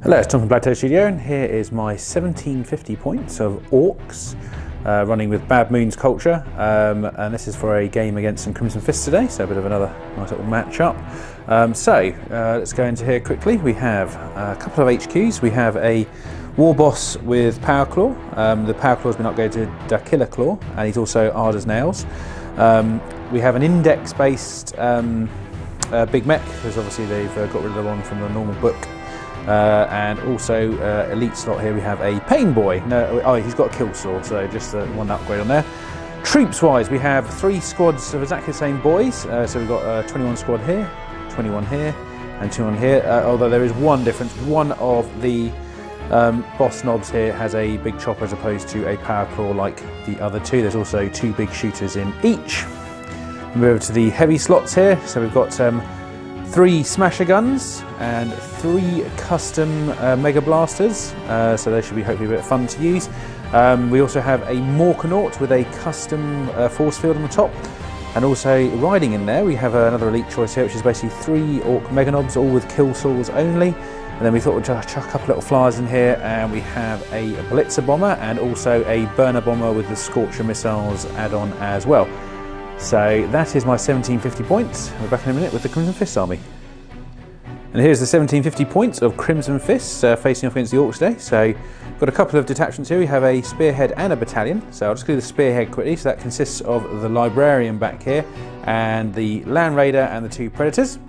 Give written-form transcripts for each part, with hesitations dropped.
Hello, it's Tom from BlackToad Studio, and here is my 1750 points of Orcs, running with Bad Moon's culture, and this is for a game against some Crimson Fists today, so a bit of another nice little match-up. Let's go into here quickly. We have a couple of HQs. We have a War Boss with Power Claw. The Power Claw has been upgraded to Killer Claw, and he's also hard as nails. We have an index-based Big Mech, because obviously they've got rid of the one from the normal book. And also elite slot here we have a Pain Boy. He's got a Kill Saw, so just one upgrade on there. Troops wise, we have 3 squads of exactly the same boys. So we've got 21 squad here, 21 here, and 2 on here. Although there is one difference. One of the boss knobs here has a big chopper as opposed to a Power Claw like the other 2. There's also 2 big shooters in each. Move over to the heavy slots here. So we've got 3 smasher guns and 3 custom mega blasters, so they should be hopefully a bit fun to use. We also have a Morkanaut with a custom force field on the top, and also riding in there we have another elite choice here, which is basically 3 Orc mega knobs, all with kill saws only. And then we thought we'd just chuck a couple little flyers in here, and we have a Blitzer bomber and also a burner bomber with the Scorcher missiles add-on as well. So that is my 1750 points. We're back in a minute with the Crimson Fists army. And here's the 1750 points of Crimson Fists facing off against the Orcs today. So we've got a couple of detachments here. We have a Spearhead and a Battalion. So I'll just do the Spearhead quickly. So that consists of the Librarian back here and the Land Raider and the 2 Predators.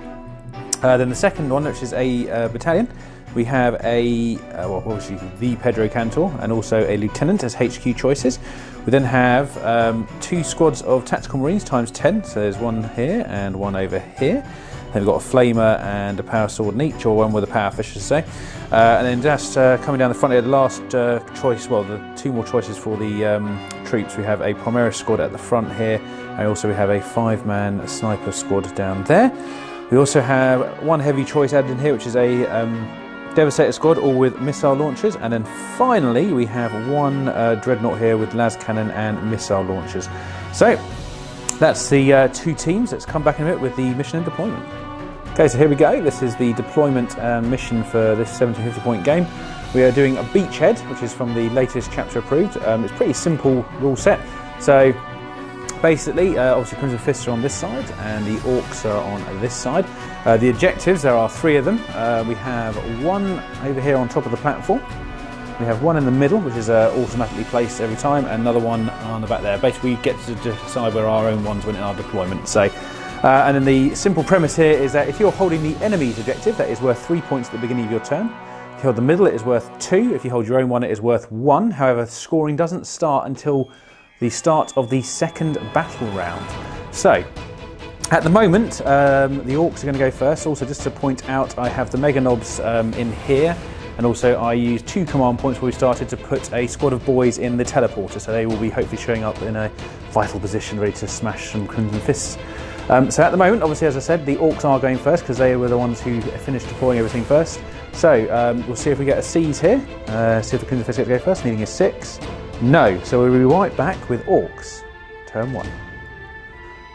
Then the second one, which is a Battalion, we have a, obviously the Pendro Cantor and also a Lieutenant as HQ choices. We then have 2 squads of Tactical Marines times 10, so there's one here and one over here. Then we've got a Flamer and a Power Sword in each, or one with a Power Fish, I should say. And then just coming down the front here, the last choice, well, the 2 more choices for the troops. We have a Primaris squad at the front here, and also we have a 5-man sniper squad down there. We also have 1 heavy choice added in here, which is a Devastator squad, all with missile launchers, and then finally we have 1 Dreadnought here with las cannon and missile launchers. So that's the 2 teams. Let's come back in a bit with the mission and deployment. Okay, so here we go. This is the deployment mission for this 1750 point game. We are doing a beachhead, which is from the latest chapter approved. It's pretty simple rule set. So basically, obviously Crimson Fists are on this side and the Orcs are on this side. The objectives, there are 3 of them. We have 1 over here on top of the platform. We have 1 in the middle, which is automatically placed every time, and another one on the back there. Basically, we get to decide where our own ones went in our deployment. So, and then the simple premise here is that if you're holding the enemy's objective, that is worth 3 points at the beginning of your turn. If you hold the middle, it is worth 2. If you hold your own one, it is worth 1. However, scoring doesn't start until the start of the 2nd battle round. So, at the moment, the Orcs are going to go first. Also, just to point out, I have the Mega Knobs in here, and also I used 2 command points where we started to put a squad of boys in the teleporter, so they will be hopefully showing up in a vital position, ready to smash some Crimson Fists. So at the moment, obviously, as I said, the Orcs are going first because they were the ones who finished deploying everything first. So we'll see if we get a seize here. See if the Crimson Fists get to go first. Needing a 6. No. So we'll be right back with Orcs. Turn 1.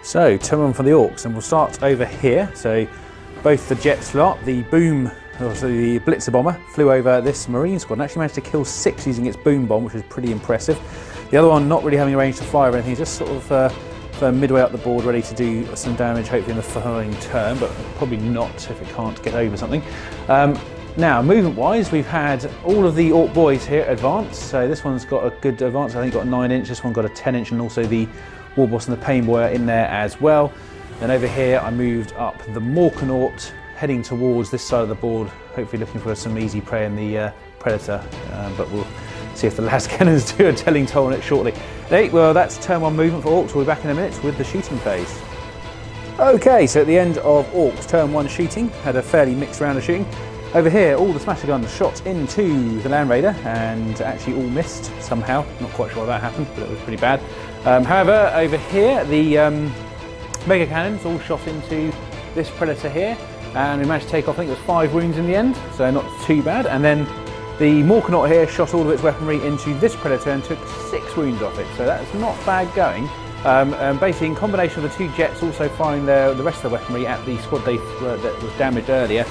So turn 1 for the Orcs, and we'll start over here. So both the jet slot, the boom, also the Blitzer bomber, flew over this Marine squad and actually managed to kill 6 using its boom bomb, which was pretty impressive. The other one not really having a range to fire or anything, just sort of midway up the board, ready to do some damage, hopefully in the following turn, but probably not if it can't get over something. Now, movement-wise, we've had all of the Orc boys here advance. So this one's got a good advance, I think got a 9-inch, this one got a 10-inch, and also the War Boss and the Pain Boy are in there as well. Then over here, I moved up the Morkanaut, heading towards this side of the board, hopefully looking for some easy prey in the Predator, but we'll see if the las cannons do a telling toll on it shortly. Okay, well, that's turn 1 movement for Orcs. We'll be back in a minute with the shooting phase. Okay, so at the end of Orcs turn 1 shooting, had a fairly mixed round of shooting. Over here, all the smasher guns shot into the Land Raider and actually all missed somehow. Not quite sure why that happened, but it was pretty bad. However, over here, the mega cannons all shot into this Predator here, and we managed to take off, I think it was 5 wounds in the end, so not too bad. And then the Morkanaut here shot all of its weaponry into this Predator and took 6 wounds off it, so that's not bad going. Basically, in combination with the 2 jets also firing the rest of the weaponry at the squad that was damaged earlier,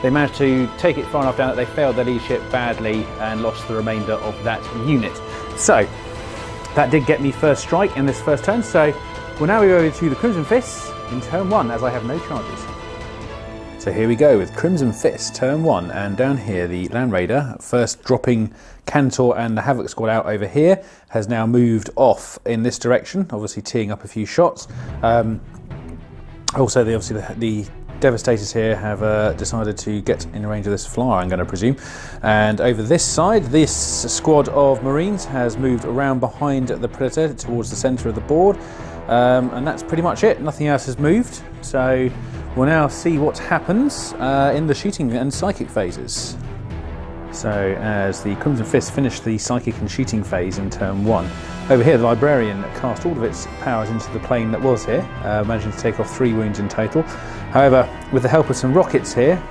they managed to take it far enough down that they failed their leadership badly and lost the remainder of that unit. So that did get me first strike in this first turn, so we'll now go over to the Crimson Fists in turn 1 as I have no charges. So here we go with Crimson Fist, turn 1, and down here the Land Raider, first dropping Kantor and the Havoc squad out over here, has now moved off in this direction, obviously teeing up a few shots. Also, the Devastators here have decided to get in range of this flyer, I'm going to presume. And over this side, this squad of Marines has moved around behind the Predator towards the centre of the board. And that's pretty much it, nothing else has moved. So we'll now see what happens in the shooting and psychic phases. So as the Crimson Fist finished the psychic and shooting phase in turn 1, over here the Librarian cast all of its powers into the plane that was here, managing to take off 3 wounds in total. However, with the help of some rockets here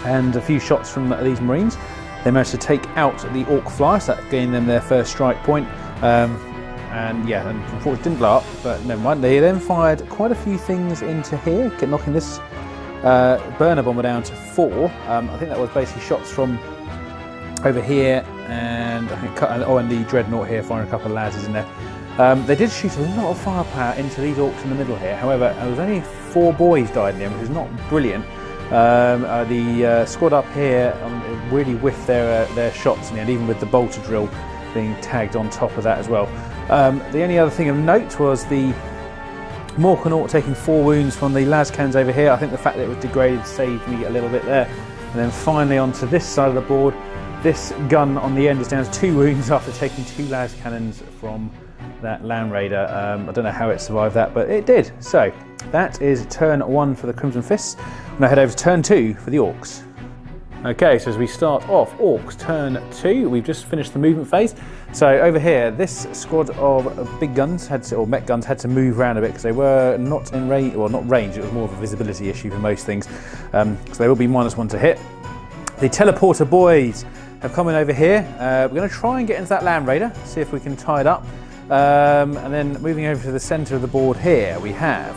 and a few shots from these Marines, they managed to take out the Orc flyer, so that gained them their first strike point. And yeah, and unfortunately it didn't blow up, but never mind. They then fired quite a few things into here, knocking this burner bomber down to 4. I think that was basically shots from over here, and I think, and the Dreadnought here firing a couple of lasers in there. They did shoot a lot of firepower into these Orcs in the middle here. However, there was only 4 boys died in them, which is not brilliant. The squad up here really whiffed their shots in the end, even with the bolter drill being tagged on top of that as well. The only other thing of note was the Morkanaut taking 4 wounds from the las cannons over here. I think the fact that it was degraded saved me a little bit there. And then finally onto this side of the board, this gun on the end is down to 2 wounds after taking 2 las cannons from that Land Raider. I don't know how it survived that, but it did. So that is turn 1 for the Crimson Fists. Now head over to turn 2 for the Orcs. Okay, so as we start off, Orcs turn 2, we've just finished the movement phase. So over here, this squad of big guns, or mech guns, had to move around a bit because they were not in range, well not range, it was more of a visibility issue for most things. So they will be -1 to hit. The Teleporter boys have come in over here. We're going to try and get into that Land Raider, see if we can tie it up. And then moving over to the centre of the board here, we have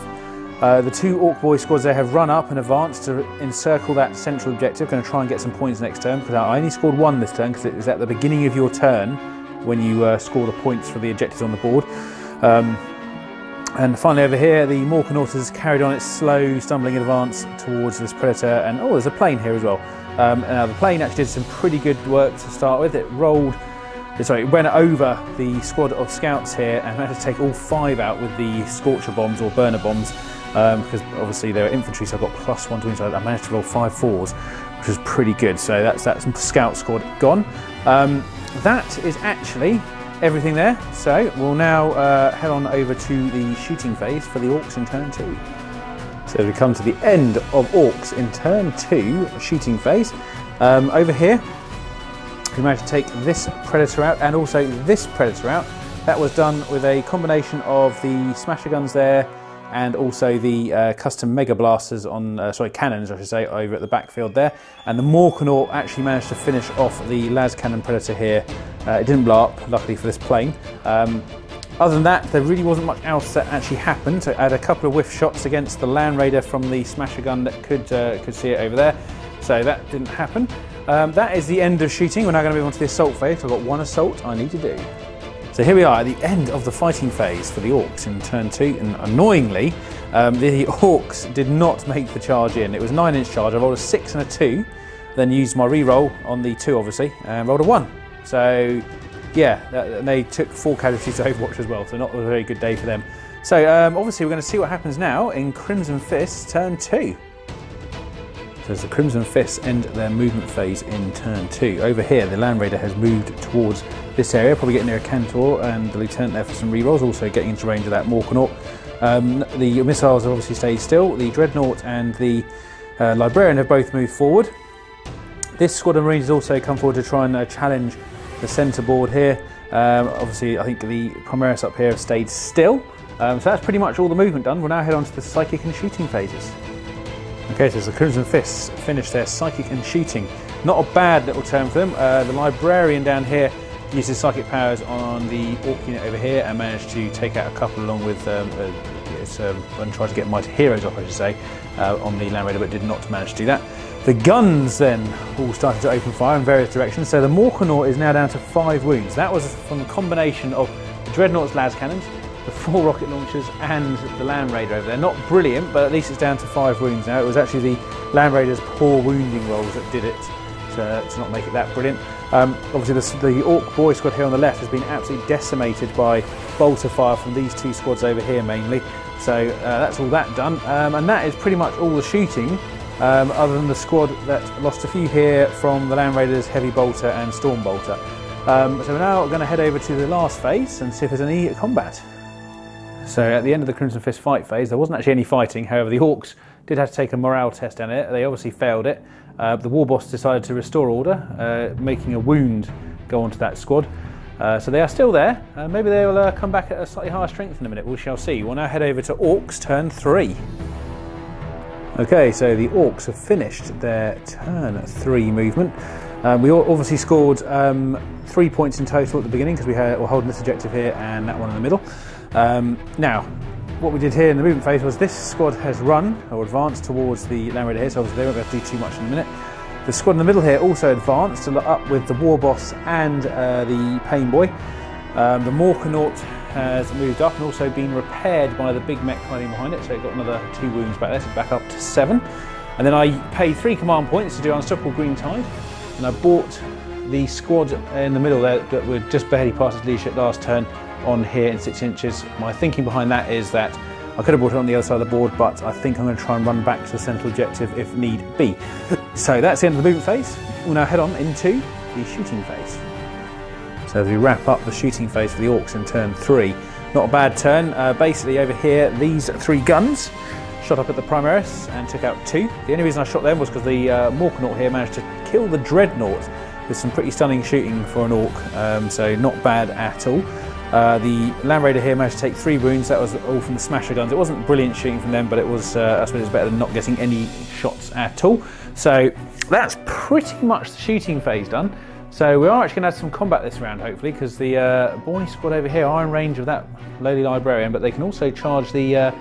the 2 Orc boy squads there have run up and advanced to encircle that central objective. Going to try and get some points next turn, because I only scored 1 this turn because it was at the beginning of your turn when you score the points for the objectives on the board. And finally over here, the Morkanaut has carried on its slow, stumbling advance towards this Predator. And oh, there's a plane here as well. Now the plane actually did some pretty good work to start with. It went over the squad of scouts here and managed to take all 5 out with the Scorcher bombs or burner bombs. Because obviously they were infantry, so I got +1 to each, so I managed to roll 5 4s, which was pretty good. So that's scout squad gone. That is actually everything there. So we'll now head on over to the shooting phase for the Orcs in turn 2. So we come to the end of Orcs in turn 2 shooting phase. Over here, we managed to take this Predator out and also this Predator out. That was done with a combination of the Smasher guns there, and also the custom Mega Blasters on, cannons I should say, over at the backfield there. And the Morkanaut actually managed to finish off the las cannon Predator here. It didn't blow up, luckily for this plane. Other than that, there really wasn't much else that actually happened. So I had a couple of whiff shots against the Land Raider from the Smasher gun that could see it over there. So that didn't happen. That is the end of shooting. We're now going to move on to the assault phase. I've got 1 assault I need to do. So here we are at the end of the fighting phase for the Orcs in turn 2, and annoyingly, the Orcs did not make the charge in. It was a 9-inch charge. I rolled a 6 and a 2, then used my re-roll on the 2 obviously, and rolled a 1. So yeah, they took 4 casualties to Overwatch as well, so not a very good day for them. So obviously we're going to see what happens now in Crimson Fists turn 2. So as the Crimson Fists end their movement phase in turn 2. Over here, the Land Raider has moved towards this area, probably getting near a Kantor, and the Lieutenant there for some rerolls, also getting into range of that Morkanaut. The missiles have obviously stayed still. The Dreadnought and the Librarian have both moved forward. This squad of Marines has also come forward to try and challenge the centre board here. Obviously, I think the Primaris up here have stayed still. So that's pretty much all the movement done. We'll now head on to the psychic and shooting phases. Okay, so as the Crimson Fists finish their psychic and shooting, not a bad little turn for them. The Librarian down here Used his psychic powers on the Orc unit over here and managed to take out a couple along with and tried to get Mighty Heroes off, I should say, on the Land Raider, but did not manage to do that. The guns then all started to open fire in various directions, so the Morkanaut is now down to 5 wounds. That was from a combination of the Dreadnought's las cannons, the 4 rocket launchers and the Land Raider over there. Not brilliant, but at least it's down to 5 wounds now. It was actually the Land Raider's poor wounding rolls that did it to not make it that brilliant. Obviously the Orc boy squad here on the left has been absolutely decimated by bolter fire from these 2 squads over here mainly. So that's all that done, and that is pretty much all the shooting, other than the squad that lost a few here from the Land Raiders, Heavy Bolter and Storm Bolter. So we're now going to head over to the last phase and see if there's any combat. So at the end of the Crimson Fist fight phase, there wasn't actually any fighting. However, the Orcs did have to take a morale test down it. They obviously failed it. The War Boss decided to restore order, making a wound go onto that squad. So they are still there. Maybe they will come back at a slightly higher strength in a minute. We shall see. We'll now head over to Orcs turn 3. Okay, so the Orcs have finished their turn 3 movement. We obviously scored 3 points in total at the beginning because we're holding this objective here and that one in the middle. Now, what we did here in the movement phase was this squad has run or advanced towards the Land Raider here, so obviously they won't be able to do too much in a minute. The squad in the middle here also advanced up with the War Boss and the Pain Boy. The Morkanaut has moved up and also been repaired by the big mech hiding behind it, so it got another 2 wounds back there, so back up to 7. And then I paid 3 command points to do Unstoppable Green Tide, and I bought the squad in the middle there that were just barely past its leadership last turn on here in 6 inches. My thinking behind that is that I could have brought it on the other side of the board, but I think I'm going to try and run back to the central objective if need be. So that's the end of the movement phase. We'll now head on into the shooting phase. So as we wrap up the shooting phase for the Orcs in turn 3, not a bad turn. Basically over here, these 3 guns shot up at the Primaris and took out 2. The only reason I shot them was because the Morkanaut here managed to kill the Dreadnought with some pretty stunning shooting for an Orc, so not bad at all. The Land Raider here managed to take 3 wounds. That was all from the smasher guns. It wasn't brilliant shooting from them, but it was, I suppose it was better than not getting any shots at all. So that's pretty much the shooting phase done. So we are actually going to have some combat this round, hopefully, because the boy squad over here are in range of that lowly librarian, but they can also charge the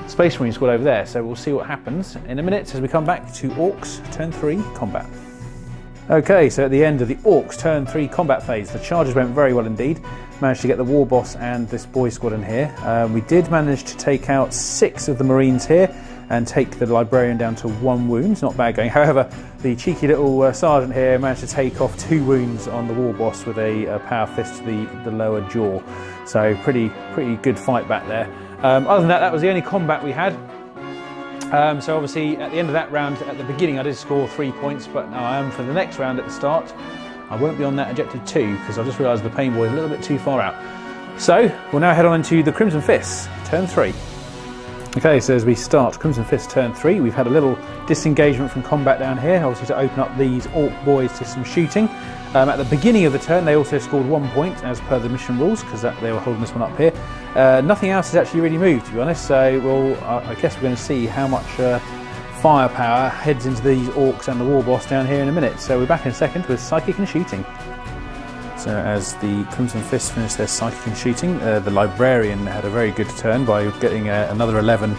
Space Marine squad over there. So we'll see what happens in a minute as we come back to Orcs turn 3 combat. Okay, so at the end of the Orcs turn 3 combat phase, the charges went very well indeed. Managed to get the War Boss and this boy squad in here. We did manage to take out 6 of the Marines here and take the Librarian down to 1 wound. Not bad going. However, the cheeky little Sergeant here managed to take off 2 wounds on the War Boss with a power fist to the lower jaw. So pretty good fight back there. Other than that, that was the only combat we had. So obviously at the end of that round, at the beginning I did score 3 points, but for the next round at the start, I won't be on that objective 2 because I just realised the Pain Boy is a little bit too far out. So we'll now head on into the Crimson Fists, turn 3. Okay, so as we start Crimson Fist turn 3, we've had a little disengagement from combat down here, obviously to open up these Orc boys to some shooting. At the beginning of the turn they also scored 1 point as per the mission rules because they were holding this one up here. Nothing else has actually really moved, to be honest, so I guess we're going to see how much firepower heads into these Orcs and the War Boss down here in a minute. So we're back in a second with Psychic and Shooting. So as the Crimson Fist finished their Psychic and Shooting, the Librarian had a very good turn by getting another 11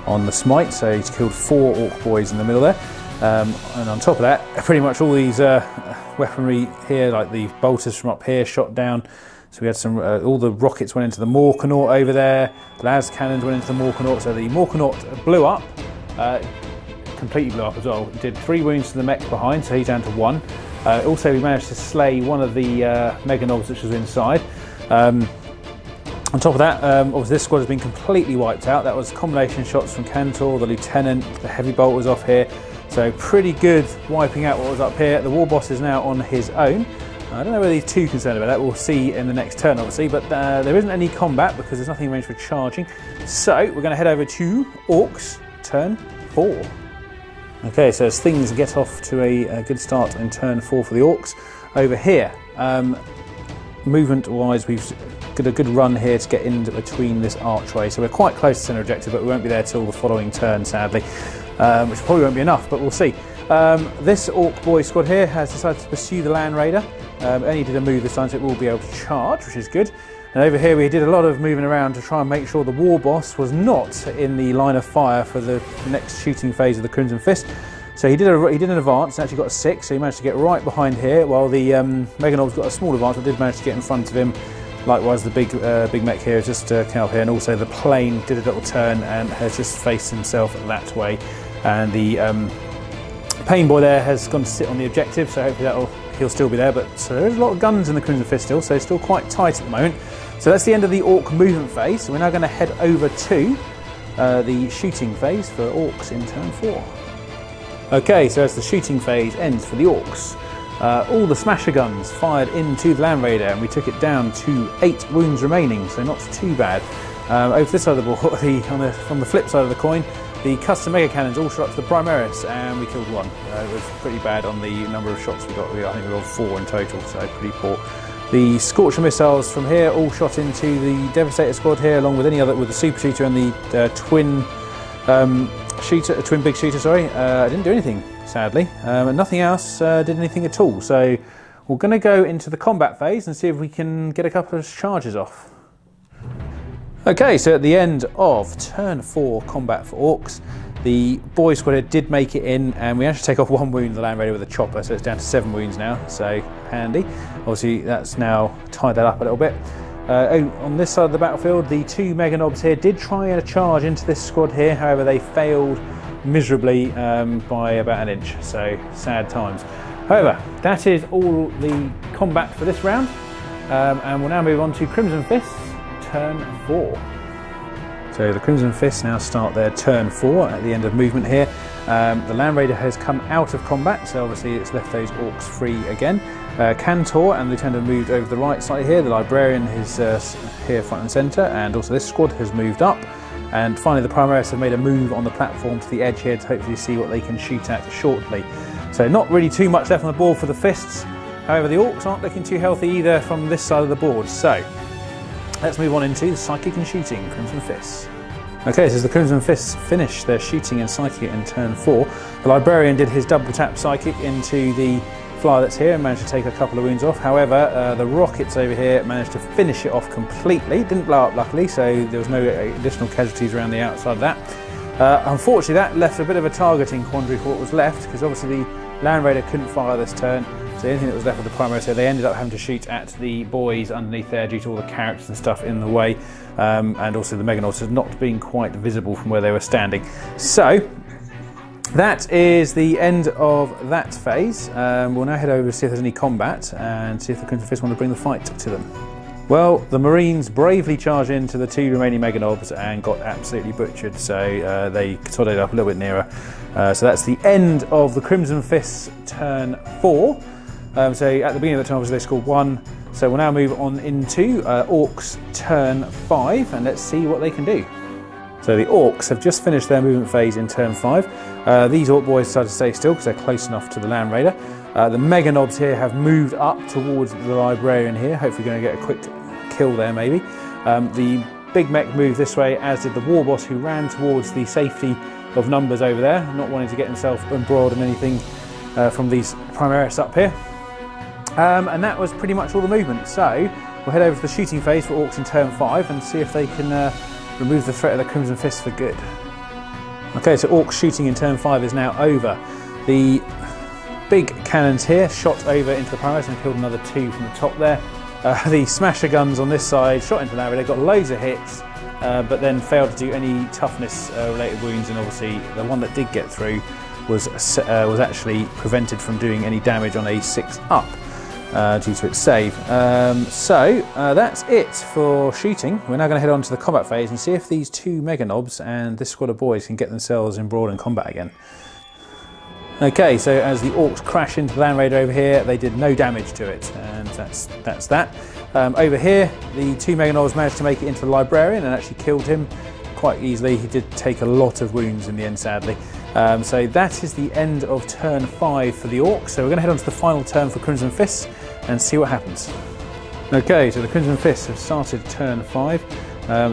on the Smite, so he's killed 4 Orc boys in the middle there. And on top of that, pretty much all these weaponry here, like the bolters from up here, shot down. So we had some, all the rockets went into the Morkanaut over there, las cannons went into the Morkanaut, so the Morkanaut blew up, completely blew up as well. Did 3 wounds to the mech behind, so he's down to 1. Also we managed to slay one of the Mega Knobs which was inside. On top of that, obviously this squad has been completely wiped out. That was combination shots from Kantor, the Lieutenant, the Heavy Bolt was off here. So pretty good wiping out what was up here. The War Boss is now on his own. I don't know whether he's too concerned about that. We'll see in the next turn, obviously, but there isn't any combat because there's nothing arranged for charging. So we're going to head over to Orcs turn 4. Okay, so as things get off to a good start in turn 4 for the Orcs, over here, movement-wise, we've got a good run here to get in between this archway. So we're quite close to centre objective, but we won't be there till the following turn, sadly, which probably won't be enough, but we'll see. This Orc boy squad here has decided to pursue the Land Raider. Only did a move this time, so it will be able to charge, which is good. And over here we did a lot of moving around to try and make sure the war boss was not in the line of fire for the next shooting phase of the Crimson Fist. So he did an advance, and actually got a 6, so he managed to get right behind here, while the Mega Nob's got a small advance, but did manage to get in front of him. Likewise, the big mech here is just came up here, and also the plane did a little turn and has just faced himself that way. And the Pain Boy there has gone to sit on the objective, so hopefully he'll still be there. But so there's a lot of guns in the Crimson Fist still, so it's still quite tight at the moment. So that's the end of the Orc movement phase. So we're now going to head over to the shooting phase for Orcs in turn 4. Okay, so as the shooting phase ends for the Orcs, all the smasher guns fired into the Land Raider, and we took it down to 8 wounds remaining, so not too bad. Over this side of the board, from the flip side of the coin, the custom mega cannons all shot to the Primaris, and we killed 1. It was pretty bad on the number of shots we got. I think we got 4 in total, so pretty poor. The Scorcher missiles from here all shot into the Devastator squad here, along with any other, with the Super Shooter and the twin big shooter. Sorry, I didn't do anything, sadly, and nothing else did anything at all. So we're going to go into the combat phase and see if we can get a couple of charges off. Okay, so at the end of turn 4 combat for Orcs, the boy squad here did make it in, and we actually take off 1 wound the Land Raider with a chopper, so it's down to 7 wounds now, so handy. Obviously that's now tied that up a little bit. On this side of the battlefield, the 2 Mega Nobs here did try a charge into this squad here, however they failed miserably by about 1 inch, so sad times. However, that is all the combat for this round, and we'll now move on to Crimson Fists turn 4. So the Crimson Fists now start their turn 4 at the end of movement here. The Land Raider has come out of combat, so obviously it's left those Orcs free again. Kantor and the Lieutenant have moved over the right side here. The Librarian is here front and centre, and also this squad has moved up. And finally the Primaris have made a move on the platform to the edge here to hopefully see what they can shoot at shortly. So not really too much left on the board for the Fists. However, the Orcs aren't looking too healthy either from this side of the board. So let's move on into the Psychic and Shooting Crimson Fists. Okay, so as the Crimson Fists finish their shooting and psychic in turn 4, the Librarian did his double tap psychic into the flyer that's here and managed to take a couple of wounds off. However, the rockets over here managed to finish it off completely. Didn't blow up luckily, so there was no additional casualties around the outside of that. Unfortunately, that left a bit of a targeting quandary for what was left, because obviously the Land Raider couldn't fire this turn. So anything that was left of the Primaris, so they ended up having to shoot at the boys underneath there due to all the characters and stuff in the way, and also the Mega Nobs not being quite visible from where they were standing. So that is the end of that phase. We'll now head over to see if there's any combat and see if the Crimson Fists want to bring the fight to them. Well, the Marines bravely charged into the 2 remaining Mega Nobs and got absolutely butchered, so they consolidated up a little bit nearer. So that's the end of the Crimson Fists turn 4. So at the beginning of the turn, obviously they scored 1. So we'll now move on into Orcs turn 5, and let's see what they can do. So the Orcs have just finished their movement phase in turn 5. These Orc boys decided to stay still because they're close enough to the Land Raider. The Mega Nobs here have moved up towards the Librarian here, hopefully going to get a quick kill there maybe. The big mech moved this way, as did the War Boss, who ran towards the safety of numbers over there, not wanting to get himself embroiled in anything from these Primaris up here. And that was pretty much all the movement. So we'll head over to the shooting phase for Orcs in turn 5 and see if they can remove the threat of the Crimson Fist for good. Okay, so Orcs shooting in turn 5 is now over. The big cannons here shot over into the Primaris and killed another 2 from the top there. The smasher guns on this side shot into the Land Raider, got loads of hits, but then failed to do any toughness related wounds, and obviously the one that did get through was actually prevented from doing any damage on a 6 up. Due to its save. So that's it for shooting. We're now going to head on to the combat phase and see if these 2 Mega Nobs and this squad of boys can get themselves embroiled in combat again. Okay, so as the Orcs crash into the Land Raider over here, they did no damage to it, and that's that. Over here, the 2 Mega Nobs managed to make it into the Librarian and actually killed him quite easily. He did take a lot of wounds in the end, sadly. So that is the end of turn 5 for the Orcs. So we're going to head on to the final turn for Crimson Fists and see what happens. Okay, so the Crimson Fists have started turn 5.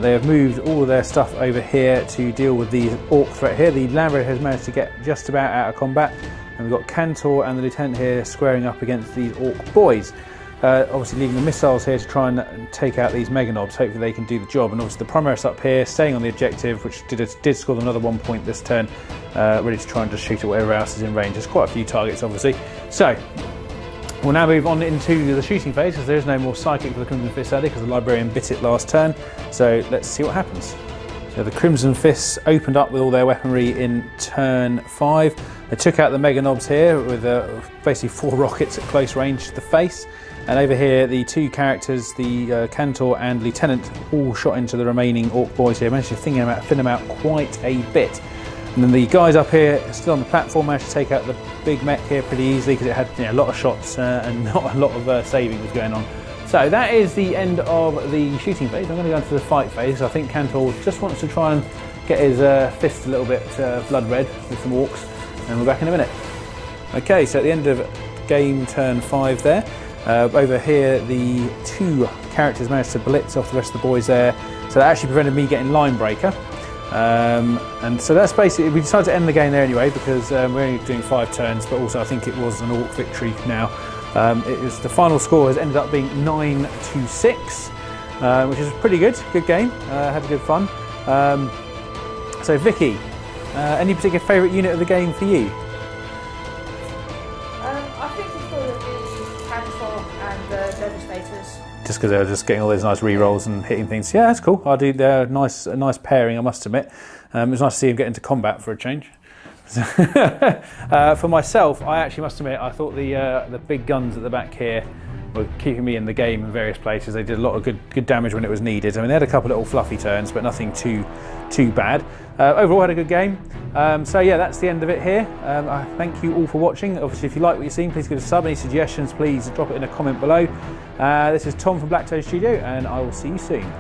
They have moved all of their stuff over here to deal with the Orc threat here. The Land Raider has managed to get just about out of combat, and we've got Kantor and the Lieutenant here squaring up against these Orc boys. obviously leaving the missiles here to try and take out these mega knobs. Hopefully they can do the job. And obviously the Primaris up here, staying on the objective, which did score them another 1 point this turn, ready to try and just shoot at whatever else is in range. There's quite a few targets, obviously. So we'll now move on into the shooting phase, because there is no more psychic for the Crimson Fist sadly, because the Librarian bit it last turn. So let's see what happens. So the Crimson Fists opened up with all their weaponry in turn 5. They took out the mega knobs here with basically 4 rockets at close range to the face. And over here, the 2 characters, the Cantor and Lieutenant, all shot into the remaining Orc boys here. Managed to thin them out quite a bit. And then the guys up here, still on the platform, managed to take out the big mech here pretty easily, because it had a lot of shots and not a lot of saving was going on. So that is the end of the shooting phase. I'm going to go into the fight phase. I think Cantor just wants to try and get his fist a little bit blood red with some Orcs, and we're back in a minute. Okay, so at the end of game turn 5 there, over here the 2 characters managed to blitz off the rest of the boys there, so that actually prevented me getting line breaker. And so that's basically, we decided to end the game there anyway, because we're only doing 5 turns, but also I think it was an Orc victory now. The final score has ended up being 9-6, which is pretty good game, had good fun. So Vicky, any particular favourite unit of the game for you? I think it's probably the Kantors and the Devastators. Just because they were just getting all those nice re-rolls and hitting things. Yeah, that's cool. They're a nice pairing, I must admit. It was nice to see him get into combat for a change. For myself, I actually must admit, I thought the big guns at the back here were keeping me in the game in various places. They did a lot of good damage when it was needed. I mean, they had a couple of little fluffy turns, but nothing too bad. Overall, had a good game. So yeah, that's the end of it here. I thank you all for watching. Obviously, if you like what you've seen, please give us a sub. Any suggestions, please drop it in a comment below. This is Tom from BlackToad Studio, and I will see you soon.